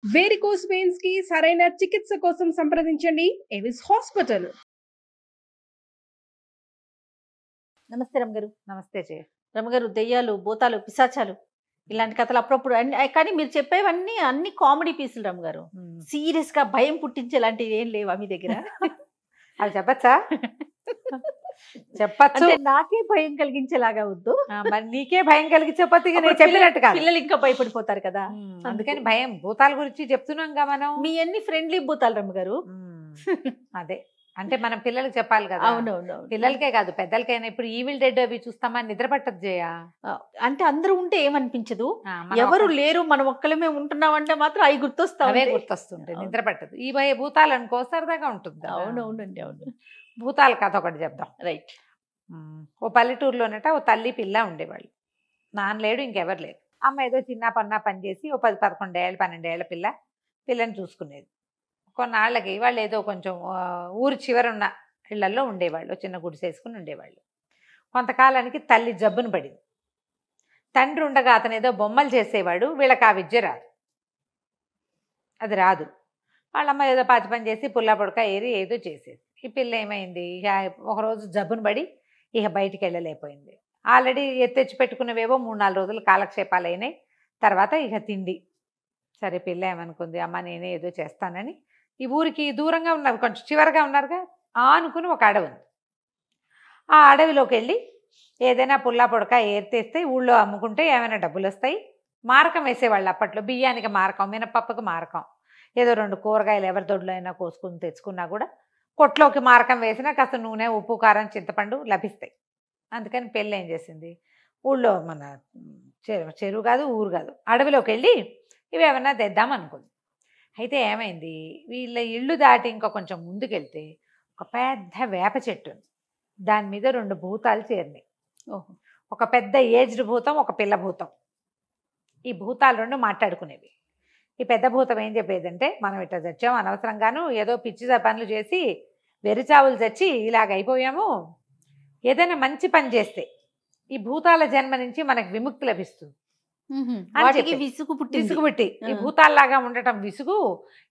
Varicose veins కి సరైన చికిత్స కోసం సంప్రదించండి ఎవిస్ హాస్పిటల్. నమస్తే రమగారు. నమస్తే జయ. రమగారు, దెయ్యాలు, భూతాలు, పిశాచాలు ఇలాంటి కథలు అప్పుడప్పుడు కానీ మీరు చెప్పేవన్నీ అన్ని కామెడీ పీసులు రమగారు. సీరియస్ గా భయం పుట్టించేలాంటివి ఏం లేవా మీ దగ్గర? అది చెప్పచ్చా? చెప్పచ్చు. నాకే భయం కలిగించేలాగా వద్దు, మరి నీకే భయం కలిగించకపోతే చెప్పినట్టు కాదు, పిల్లలు ఇంకా భయపడిపోతారు కదా. అందుకని భయం. భూతాల గురించి చెప్తున్నాంగా మనం. మీ అన్ని ఫ్రెండ్లీ భూతాలు రమగారు. అదే అంటే మనం పిల్లలకి చెప్పాలి కదా. అవునవును, పిల్లలకే కాదు పెద్దలకైనా. ఇప్పుడు ఈవిల్ డెడ్ అవి చూస్తామా, నిద్ర పట్టదు జయ. అంటే అందరూ ఉంటే ఏమనిపించదు, ఎవరు లేరు మనం ఒక్కలమే ఉంటున్నామంటే మాత్రం అవి అవే గుర్తొస్తుంటాయి, నిద్ర పట్టదు. ఈ భూతాలు అనుకో సరదాగా ఉంటుంది. అవునవునండి, అవును. భూతాల కథ ఒకటి చెప్దాం. రైట్. ఓ పల్లెటూరులోనట ఓ తల్లి పిల్ల ఉండేవాళ్ళు. నాన్న లేడు, ఇంకెవరు లేరు. అమ్మ ఏదో చిన్న పని చేసి ఓ 10-11 ఏళ్ళ 12 ఏళ్ల పిల్లని చూసుకునేది. కొన్నాళ్ళకి వాళ్ళు ఏదో కొంచెం ఊరి చివరున్న ఇళ్లలో ఉండేవాళ్ళు, చిన్న గుడిసేసుకుని ఉండేవాళ్ళు. కొంతకాలానికి తల్లి జబ్బును పడింది. తండ్రి ఉండగా అతను ఏదో బొమ్మలు చేసేవాడు. వీళ్ళకి ఆ విద్య రాదు, అది రాదు. వాళ్ళమ్మ ఏదో పాచి పని చేసి పుల్లా పొడక ఏరి ఏదో చేసేది. ఈ పిల్ల ఏమైంది, ఇక ఒకరోజు జబ్బును పడి ఇక బయటికి వెళ్ళలేకపోయింది. ఆల్రెడీ తెచ్చి పెట్టుకున్నవేవో 3-4 రోజులు కాలక్షేపాలు అయినాయి. తర్వాత ఇక తిండి. సరే పిల్ల ఏమనుకుంది, అమ్మ నేనే ఏదో చేస్తానని ఈ ఊరికి దూరంగా ఉన్నారు, కొంచెం చివరగా ఉన్నారుగా, అనుకుని ఒక అడవి ఉంది. ఆ అడవిలోకి వెళ్ళి ఏదైనా పుల్లా పొడక ఏరితేస్తే ఊళ్ళో అమ్ముకుంటే ఏమైనా డబ్బులు వస్తాయి. మారకం వేసేవాళ్ళు అప్పట్లో. బియ్యానికి మారకం, మినపప్పుకి మారకం, ఏదో 2 కూరగాయలు ఎవరి దొడ్లో అయినా కోసుకుని తెచ్చుకున్నా కూడా కొట్లోకి మారకం వేసినా కాస్త నూనె, ఉప్పు, కారం, చింతపండు లభిస్తాయి. అందుకని పెళ్ళి ఏం చేసింది, ఊళ్ళో మన చెరువు కాదు ఊరు కాదు అడవిలోకి వెళ్ళి ఇవి ఏమన్నా తెద్దాం అనుకుంది. అయితే ఏమైంది, వీళ్ళ ఇళ్ళు దాటి ఇంకా కొంచెం ముందుకెళ్తే ఒక పెద్ద వేప చెట్టు ఉంది. దాని మీద 2 భూతాలు చేరినాయి. ఓహో. ఒక పెద్ద ఏజ్డ్ భూతం, ఒక పిల్ల భూతం. ఈ భూతాలు 2 మాట్లాడుకునేవి. ఈ పెద్ద భూతం ఏం చెప్పేదంటే, మనం ఇట్లా చచ్చాము అనవసరంగాను, ఏదో పిచ్చి పనులు చేసి వెరిచావులు చచ్చి ఇలాగ అయిపోయాము. ఏదైనా మంచి పని చేస్తే ఈ భూతాల జన్మ నుంచి మనకు విముక్తి లభిస్తుంది. విసుగు పుట్టి ఈ భూతాల్లాగా ఉండటం విసుగు.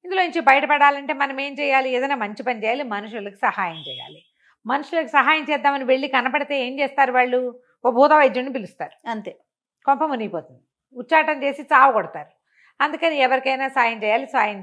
ఇందులో నుంచి బయటపడాలంటే మనం ఏం చేయాలి, ఏదైనా మంచి పని చేయాలి, మనుషులకు సహాయం చేయాలి. మనుషులకు సహాయం చేద్దామని వెళ్ళి కనపడితే ఏం చేస్తారు వాళ్ళు, ఓ భూత వైద్యుడిని పిలుస్తారు. అంతే, కొంప మునిగిపోతుంది. ఉచ్చాటం చేసి చావు కొడతారు. అందుకని ఎవరికైనా సాయం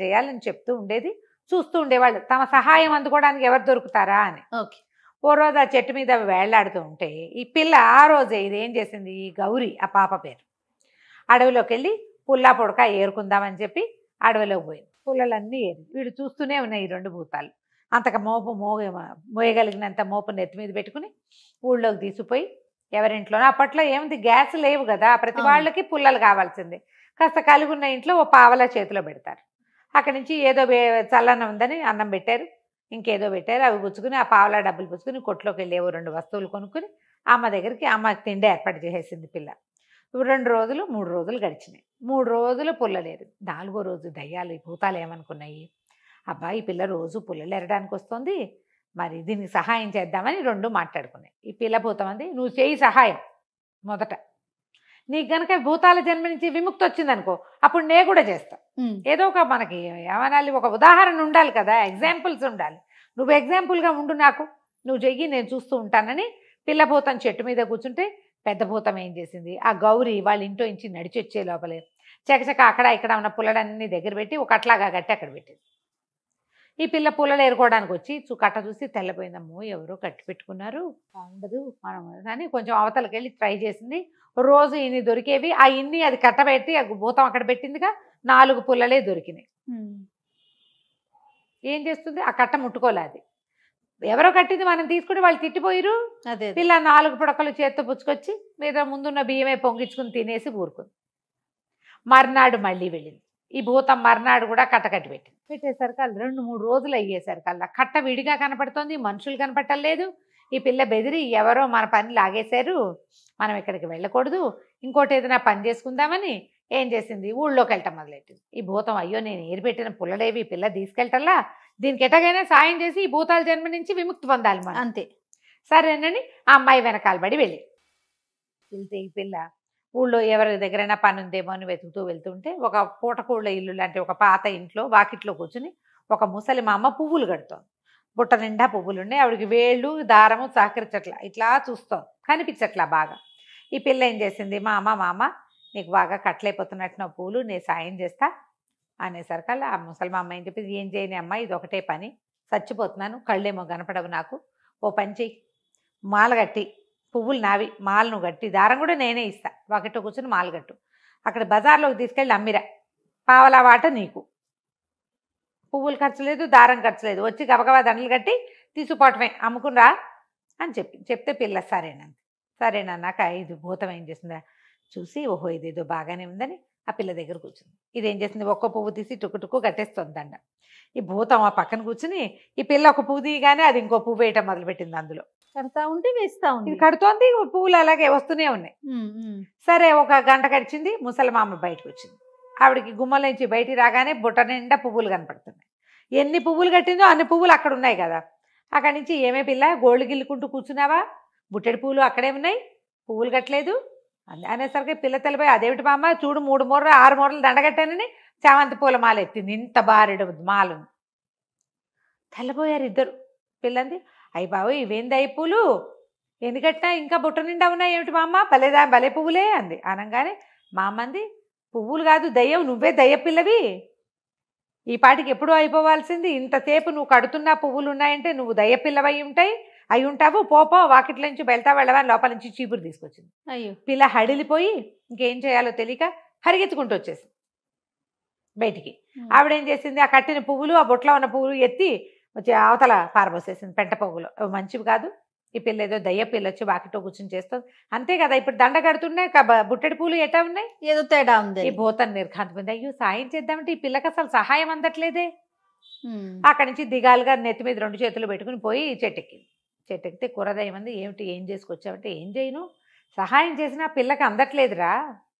చేయాలి అని చెప్తూ ఉండేది. చూస్తూ ఉండేవాళ్ళు తమ సహాయం అందుకోవడానికి ఎవరు దొరుకుతారా అని. ఓకే. ఓ రోజు ఆ చెట్టు మీద వేళ్లాడుతూ ఉంటే ఈ పిల్ల ఆ రోజే ఇదేం చేసింది, ఈ గౌరి ఆ పాప పేరు, అడవిలోకి వెళ్ళి పుల్లా పొడక ఏరుకుందామని చెప్పి అడవిలోకి పోయింది. పుల్లలన్నీ ఏరి వీడు చూస్తూనే ఉన్నాయి ఈ 2 భూతాలు. అంతక మోయగలిగినంత మోపు నెత్తి మీద పెట్టుకుని ఊళ్ళోకి తీసుకుపోయి ఎవరింట్లోనో, అప్పట్లో ఏముంది గ్యాస్ లేవు కదా, ప్రతి వాళ్ళకి పుల్లలు కావాల్సిందే, కాస్త కలుగున్న ఇంట్లో ఓ పావలా చేతిలో పెడతారు. అక్కడి నుంచి ఏదో చల్లనం ఉందని అన్నం పెట్టారు, ఇంకేదో పెట్టారు. అవి పుచ్చుకుని ఆ పావలా డబ్బులు పుచ్చుకుని కొట్లోకి వెళ్ళి ఏవో 2 వస్తువులు కొనుక్కుని అమ్మ దగ్గరికి అమ్మ తిండి ఏర్పాటు చేసేసింది పిల్ల. 2 రోజులు 3 రోజులు గడిచినాయి. 3 రోజులు పుల్లలేదు. 4వ రోజు దయ్యాలు ఈ భూతాలు ఏమనుకున్నాయి, అబ్బాయి ఈ పిల్ల రోజు పుల్లలు ఎరడానికి వస్తుంది, మరి దీనికి సహాయం చేద్దామని 2 మాట్లాడుకున్నాయి. ఈ పిల్ల భూతం అంది, నువ్వు చేయి సహాయం, మొదట నీకు గనక భూతాల జన్మ నుంచి విముక్తి వచ్చిందనుకో అప్పుడు నేను కూడా చేస్తా. ఏదో ఒక మనకి ఏమనాలి, ఒక ఉదాహరణ ఉండాలి కదా, ఎగ్జాంపుల్స్ ఉండాలి. నువ్వు ఎగ్జాంపుల్గా ఉండు, నాకు నువ్వు చెయ్యి, నేను చూస్తూ ఉంటానని పిల్ల భూతం చెట్టు మీద కూర్చుంటే పెద్ద భూతం ఏం చేసింది, ఆ గౌరి వాళ్ళ ఇంట్లో నుంచి నడిచి వచ్చే లోపలే చకచక అక్కడ ఇక్కడ ఉన్న పుల్లలన్నీ దగ్గర పెట్టి ఒక అట్లాగా గట్టి అక్కడ పెట్టింది. ఈ పిల్ల పుల్లలు ఏరుకోవడానికి వచ్చి కట్ట చూసి తెల్లపోయిందమ్మో, ఎవరో కట్టి పెట్టుకున్నారు, ఉండదు మనం అని కొంచెం అవతలకి వెళ్ళి ట్రై చేసింది. రోజు ఇన్ని దొరికేవి, ఆ ఇన్ని అది కట్టబెట్టి ఆ భూతం అక్కడ పెట్టిందిగా 4 పుల్లలే దొరికినాయి. ఏం చేస్తుంది, ఆ కట్ట ముట్టుకోలేదు. ఎవరో కట్టింది మనం తీసుకుని వాళ్ళు తిట్టిపోయిరు. పిల్ల 4 పుడకలు చేత్తో పుచ్చుకొచ్చి మీద ముందున్న బియ్యమే పొంగించుకుని తినేసి ఊరుకుంది. మర్నాడు మళ్ళీ వెళ్ళింది. ఈ భూతం మర్నాడు కూడా కట్ట కట్టి పెట్టేసరికి 2-3 రోజులు అయ్యేసరికల్లా కట్ట విడిగా కనపడుతోంది, మనుషులు కనపట్టలేదు. ఈ పిల్ల బెదిరి ఎవరో మన పని లాగేశారు, మనం ఇక్కడికి వెళ్ళకూడదు, ఇంకోటి ఏదైనా పని చేసుకుందామని ఏం చేసింది, ఊళ్ళోకి వెళ్ళటం మొదలెట్టింది. ఈ భూతం అయ్యో నేను ఏరిపెట్టిన పుల్లలేవి పిల్ల తీసుకెళ్ళటల్లా, దీనికి ఎటగైనా సాయం చేసి ఈ భూతాల జన్మ నుంచి విముక్తి పొందాలి మనం, అంతే సరేనని ఆ అమ్మాయి వెనకాల పడి వెళ్తే ఈ పిల్ల ఊళ్ళో ఎవరి దగ్గరైనా పని ఉందేమో అని వెతుకుతూ వెళ్తుంటే ఒక పూటకూళ్ళ ఇల్లు లాంటి ఒక పాత ఇంట్లో వాకిట్లో కూర్చుని ఒక ముసలి మా అమ్మ పువ్వులు కడుతోంది. బుట్ట నిండా పువ్వులు ఉన్నాయి. ఆవిడకి వేళ్ళు దారము సహకరించట్లా, ఇట్లా చూస్తోంది, కనిపించట్లా బాగా. ఈ పిల్ల ఏం చేసింది, మా అమ్మ నీకు బాగా కట్లైపోతున్నట్టు పూలు నేను సాయం చేస్తా అనేసరికల్లా ఆ ముసలి అమ్మ ఏం చెప్పింది, ఏం చేయని అమ్మ, ఇది ఒకటే పని, చచ్చిపోతున్నాను, కళ్ళేమో కనపడవు నాకు, ఓ పని చెయ్యి, మాల కట్టి, పువ్వులు నావి, మాలను కట్టి దారం కూడా నేనే ఇస్తా, వాకిట్లో కూర్చొని మాల కట్టు, అక్కడ బజార్లోకి తీసుకెళ్ళి అమ్మిరా, పావలా వాట నీకు, పువ్వులు ఖర్చు లేదు, దారం ఖర్చు లేదు, వచ్చి గబగబా దండలు కట్టి తీసుకుపోవటమే, అమ్ముకునిరా అని చెప్తే పిల్ల సరేనన్నాక ఇది భూతం ఏం చేసిందా చూసి, ఓహో ఇదేదో బాగానే ఉందని ఆ పిల్ల దగ్గర కూర్చుంది. ఇదేం చేసింది, ఒక్క పువ్వు తీసి టుక్కు కట్టేస్తుంది దండ. ఈ భూతం ఆ పక్కన కూర్చుని ఈ పిల్ల ఒక పువ్వు తీయగానే అది ఇంకో పువ్వు వేయటం మొదలుపెట్టింది. అందులో కడతా ఉంటే వేస్తా ఉంది, ఇది కడుతోంది, పువ్వులు అలాగే వస్తూనే ఉన్నాయి. సరే ఒక గంట గడిచింది, ముసలమామ బయటకు వచ్చింది. ఆవిడకి గుమ్మల నుంచి బయటికి రాగానే బుట్ట నిండా పువ్వులు కనపడుతున్నాయి. ఎన్ని పువ్వులు కట్టిందో అన్ని పువ్వులు అక్కడ ఉన్నాయి కదా. అక్కడి నుంచి ఏమే పిల్ల గోళ్ళు గిల్లుకుంటూ కూర్చున్నావా, బుట్టెడి పువ్వులు అక్కడే ఉన్నాయి, పువ్వులు కట్టలేదు అనేసరికి పిల్ల తెలిపోయి, అదేమిటి మామ చూడు 3 మూరలు 6 మూరలు దండగట్టానని చామంతి పూల మాల ఎత్తింది, ఇంత బారెడు మాలను. తెల్లబోయారు ఇద్దరు. పిల్లంది, అయ్యి బాబు ఇవేంది అయ్యి పూలు, ఎందుకట్నా ఇంకా బుట్ట నిండా ఉన్నాయి ఏమిటి మా అమ్మ, భలే పువ్వులే అంది. అనగానే మా అమ్మంది, పువ్వులు కాదు దయ్యం, నువ్వే దయ్య పిల్లవి, ఈ పాటికి ఎప్పుడూ అయిపోవాల్సింది, ఇంతసేపు నువ్వు కడుతున్నా పువ్వులు ఉన్నాయంటే నువ్వు దయ్య పిల్లవై అయి ఉంటావు, పోపో వాకిట్ల నుంచి వెళ్ళవని లోపల నుంచి చీపురు తీసుకొచ్చింది. అయ్యో, పిల్ల హడిలిపోయి ఇంకేం చేయాలో తెలియక పరిగెత్తుకుంటూ వచ్చేసింది బయటికి. ఆవిడేం చేసింది, ఆ కట్టిన పువ్వులు ఆ బొట్లో ఉన్న పువ్వులు ఎత్తి వచ్చి అవతల పారబోసేసింది, పెంట పువ్వులు. అవి మంచివి కాదు, ఈ పిల్ల ఏదో దయ్య పిల్ల వచ్చి వాకిట్లో కూర్చొని చేస్తుంది అంతే కదా. ఇప్పుడు దండ కడుతున్నాయి, బుట్టెడి పూలు ఎట్టా ఉన్నాయి, ఏదో తేడా ఉంది. ఈ భూతం నిర్ఘాంతమైంది. అయ్యో సాయం చేద్దామంటే ఈ పిల్లకి అసలు సహాయం అందట్లేదే. అక్కడి నుంచి దిగాలుగా నెత్తి మీద 2 చేతులు పెట్టుకుని పోయి చెట్టెక్కింది. చెట్టెక్కితే కూరదయ్యం అంది, ఏం చేసుకొచ్చావంటే, ఏం చేయను, సహాయం చేసినా పిల్లకి అందట్లేదురా,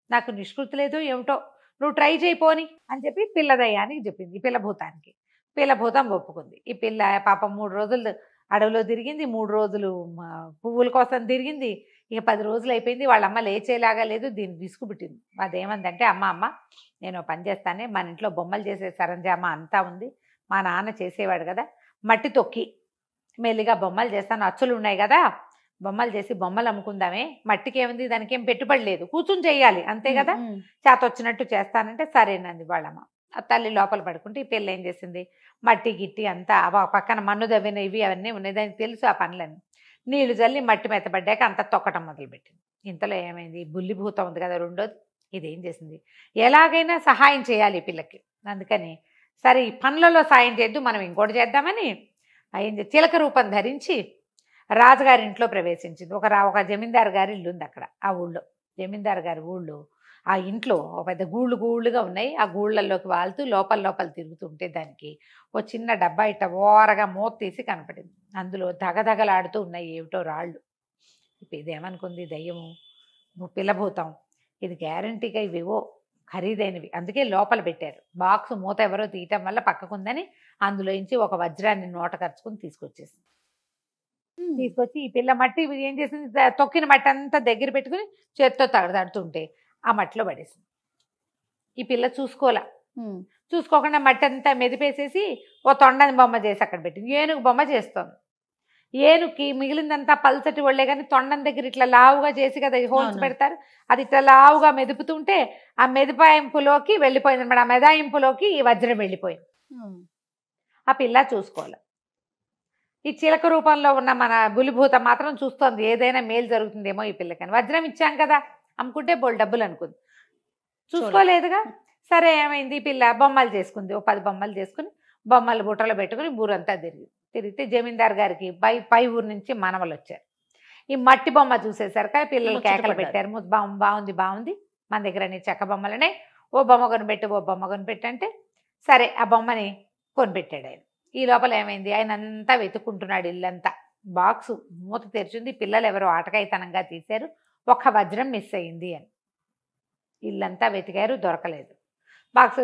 నాకు నిష్కృతి లేదు ఏమిటో, నువ్వు ట్రై చేయిపోని అని చెప్పి పిల్లదయ్యానికి చెప్పింది. ఈ పిల్ల భూతానికి. పిల్ల భూతం ఒప్పుకుంది. ఈ పిల్ల పాపం 3 రోజులు అడవిలో తిరిగింది, 3 రోజులు పువ్వుల కోసం తిరిగింది. ఇక 10 రోజులు అయిపోయింది, వాళ్ళ అమ్మ లేచేలాగా లేదు, దీన్ని విసుగుబుట్టింది. అదేమందంటే, అమ్మ నేను పని చేస్తానే, మన ఇంట్లో బొమ్మలు చేసే సరంజామా అంతా ఉంది, మా నాన్న చేసేవాడు కదా, మట్టి తొక్కి మెల్లిగా బొమ్మలు చేస్తాను, అచ్చులు ఉన్నాయి కదా, బొమ్మలు చేసి బొమ్మలు అమ్ముకుందామే, మట్టికి ఏముంది, దానికి ఏం పెట్టుబడి లేదు, కూర్చుని చెయ్యాలి అంతే కదా, చేత వచ్చినట్టు చేస్తానంటే సరేనంది వాళ్ళమ్మ. ఆ తల్లి లోపల పడుకుంటే ఈ పిల్ల ఏం చేసింది, మట్టి గిట్టి అంతా పక్కన మన్ను దవ్విన ఇవి అవన్నీ ఉన్నాయి, దానికి తెలుసు ఆ పనులన్నీ, నీళ్లు చల్లి మట్టి మెత్తబడ్డాక అంతా తొక్కటం మొదలుపెట్టింది. ఇంతలో ఏమైంది, బుల్లి భూతం ఉంది కదా రెండోది, ఇదేం చేసింది, ఎలాగైనా సహాయం చేయాలి ఈ పిల్లకి, అందుకని సరే ఈ పనులలో సాయం చేద్దు, మనం ఇంకోటి చేద్దామని అయింది. చిలక రూపం ధరించి రాజుగారి ఇంట్లో ప్రవేశించింది. ఒక జమీందారు గారి ఇల్లు ఉంది అక్కడ, ఆ ఊళ్ళో జమీందారు గారి ఊళ్ళో ఆ ఇంట్లో ఒక పెద్ద గూళ్ళుగా ఉన్నాయి. ఆ గూళ్ళల్లోకి వాళ్తూ లోపల తిరుగుతుంటే దానికి ఓ చిన్న డబ్బా ఇట్ట ఓరగా మూత తీసి కనపడింది. అందులో దగదగలాడుతూ ఉన్నాయి ఏమిటో రాళ్ళు. ఇదేమనుకుంది, దయ్యము పిల్లభూతం, ఇది గ్యారంటీగా ఇవేవో ఖరీదైనవి, అందుకే లోపల పెట్టారు. బాక్స్ మూత ఎవరో తీయటం వల్ల పక్కకుందని అందులోంచి ఒక వజ్రాన్ని నోట ఖర్చుకుని తీసుకొచ్చి ఈ పిల్ల మట్టి ఏం చేసింది, తొక్కిన మట్టి అంతా దగ్గర పెట్టుకుని చేత్తో తడతాడుతుంటే ఆ మట్టిలో పడేసింది. ఈ పిల్ల చూసుకోకుండా మట్టి అంతా మెదిపేసేసి ఓ తొండని బొమ్మ చేసి అక్కడ పెట్టింది. ఏనుగు బొమ్మ చేస్తోంది. ఏనుగుకి మిగిలిందంతా పల్చటి ఒళ్ళే కానీ తొండం దగ్గర ఇట్లా లావుగా చేసి కదా హోల్స్ పెడతారు, అది ఇట్లా లావుగా మెదుపుతుంటే ఆ మెదిపాయింపులోకి వెళ్ళిపోయింది అనమాట. ఆ మెదాయింపులోకి ఈ వజ్రం వెళ్ళిపోయింది. ఆ పిల్ల చూసుకోవాలి. ఈ చిలక రూపంలో ఉన్న మన బులిభూత మాత్రం చూస్తోంది, ఏదైనా మేలు జరుగుతుందేమో ఈ పిల్లకని. వజ్రం ఇచ్చాం కదా అమ్ముకుంటే బోల్ డబ్బులు అనుకుంది, చూసుకోలేదుగా. సరే ఏమైంది, ఈ పిల్ల బొమ్మలు చేసుకుంది. ఓ 10 బొమ్మలు చేసుకుని బొమ్మలు బుట్టలో పెట్టుకుని ఊరంతా తిరిగితే జమీందార్ గారికి పై ఊరు నుంచి మనవలు వచ్చారు. ఈ మట్టి బొమ్మ చూసేసరికి పిల్లలు కేకలు పెట్టారు, బాగుంది మన దగ్గర అన్ని చెక్క బొమ్మలనే, ఓ బొమ్మ కొనిపెట్టు అంటే సరే ఆ బొమ్మని కొనిపెట్టాడు ఆయన. ఈ లోపల ఏమైంది, ఆయన అంతా వెతుక్కుంటున్నాడు ఇల్లంతా. బాక్సు మూత తెరిచింది, పిల్లలు ఎవరో ఆటకాయితనంగా తీశారు, ఒక్క వజ్రం మిస్ అయింది అని. ఇల్లంతా వెతికారు, దొరకలేదు. బాక్స్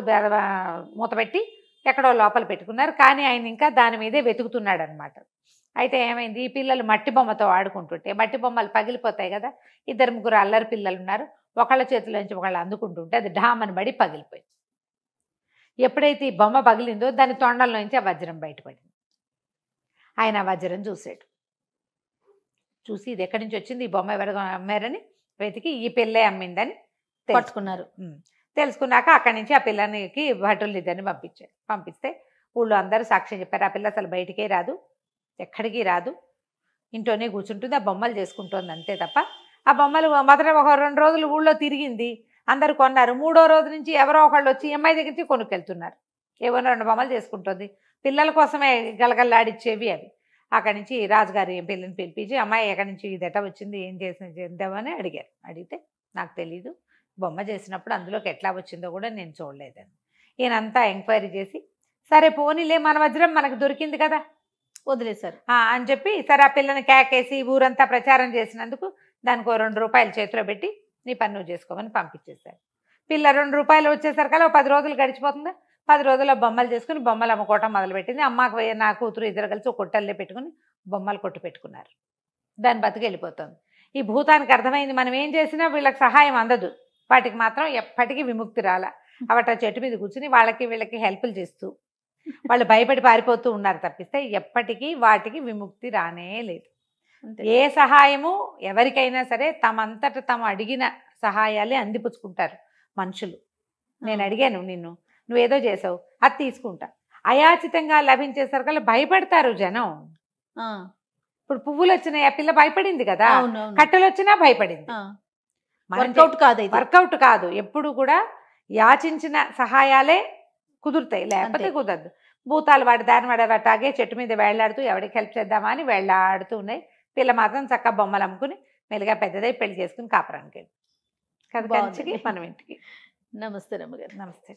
మూత పెట్టి ఎక్కడో లోపల పెట్టుకున్నారు, కానీ ఆయన ఇంకా దాని మీదే వెతుకుతున్నాడు అనమాట. అయితే ఏమైంది, ఈ పిల్లలు మట్టి బొమ్మతో ఆడుకుంటుంటే మట్టి బొమ్మలు పగిలిపోతాయి కదా, 2 ముగ్గురు అల్లరి పిల్లలు ఉన్నారు, ఒకళ్ళ చేతిలోంచి ఒకళ్ళు అందుకుంటుంటే అది ఢామని పడి పగిలిపోయింది. ఎప్పుడైతే ఈ బొమ్మ పగిలిందో దాని తొండంలోంచి ఆ వజ్రం బయటపడింది. ఆయన ఆ వజ్రం చూశాడు. చూసి ఇది ఎక్కడి నుంచి వచ్చింది, ఈ బొమ్మ ఎవరు అమ్మారని వెతికి ఈ పిల్లే అమ్మిందని పట్టుకున్నారు. తెలుసుకున్నాక అక్కడి నుంచి ఆ పిల్లనికి భటులు ఇద్దరిని పంపిస్తే ఊళ్ళో అందరూ సాక్ష్యం చెప్పారు. ఆ పిల్ల అసలు బయటికే రాదు, ఎక్కడికి రాదు, ఇంట్లోనే కూర్చుంటుంది, ఆ బొమ్మలు చేసుకుంటుంది అంతే తప్ప. ఆ బొమ్మలు మొదట ఒక 2 రోజులు ఊళ్ళో తిరిగింది, అందరు కొన్నారు. 3వ రోజు నుంచి ఎవరో ఒకళ్ళు వచ్చి అమ్మాయి దగ్గర నుంచి కొనుక్కెళ్తున్నారు. ఏవో 2 బొమ్మలు చేసుకుంటుంది, పిల్లల కోసమే గలగల్లాడిచ్చేవి అవి. అక్కడి నుంచి రాజుగారి పిల్లని పిలిపించి అమ్మాయి ఎక్కడి నుంచి ఇదట వచ్చింది, ఏం చేద్దామని అడిగారు. అడిగితే నాకు తెలీదు, బొమ్మ చేసినప్పుడు అందులోకి ఎట్లా వచ్చిందో కూడా నేను చూడలేదని. ఈయనంతా ఎంక్వైరీ చేసి సరే పోనీలే మన వజ్రం మనకు దొరికింది కదా వదిలేశారు అని చెప్పి సరే ఆ పిల్లని కేకేసి ఊరంతా ప్రచారం చేసినందుకు దానికి 2 రూపాయలు చేతిలో పెట్టి నీ పని నువ్వు చేసుకోమని పంపించేశారు. పిల్ల 2 రూపాయలు వచ్చేసరికల్లా 10 రోజులు గడిచిపోతుందా, 10 రోజుల్లో బొమ్మలు చేసుకుని బొమ్మలు అమ్ముకోవటం మొదలుపెట్టింది. అమ్మకు నా కూతురు ఇద్దరు కలిసి ఒక కొట్టల్లే పెట్టుకుని బొమ్మలు కొట్టు పెట్టుకున్నారు. దాని బతికి వెళ్ళిపోతుంది. ఈ భూతానికి అర్థమైంది మనం ఏం చేసినా వీళ్ళకి సహాయం అందదు, వాటికి మాత్రం ఎప్పటికీ విముక్తి రాలా. అవట చెట్టు మీద కూర్చుని వాళ్ళకి వీళ్ళకి హెల్ప్లు చేస్తూ వాళ్ళు భయపడి పారిపోతూ ఉన్నారు తప్పిస్తే ఎప్పటికీ వాటికి విముక్తి రానే లేదు. ఏ సహాయము ఎవరికైనా సరే తమంతట తాము అడిగిన సహాయాలే అందిపుచ్చుకుంటారు మనుషులు. నేను అడిగాను నిన్ను, నువ్వేదో చేసావు, అది తీసుకుంటా. అయాచితంగా లభించేసరికల్లా భయపడతారు జనం. ఇప్పుడు పువ్వులు వచ్చినాయి, ఆ పిల్ల భయపడింది కదా, కట్టెలు వచ్చినా భయపడింది. వర్కౌట్ కాదు, ఎప్పుడు కూడా యాచించిన సహాయాలే కుదురుతాయి, లేకపోతే కుదరదు. భూతాలు వాడి దారిని వాడేవాటాగే చెట్టు మీద వేళ్లాడుతూ ఎవరికి హెల్ప్ చేద్దామా అని వేళ్లాడుతూ ఉన్నాయి. పిల్ల మాత్రం చక్కగా బొమ్మలు అమ్ముకుని మెల్లిగా పెద్దదై పెళ్లి చేసుకుని కాపురానికి వెళ్ళి కదా మనం ఇంటికి. నమస్తే రమ్మగారు. నమస్తే.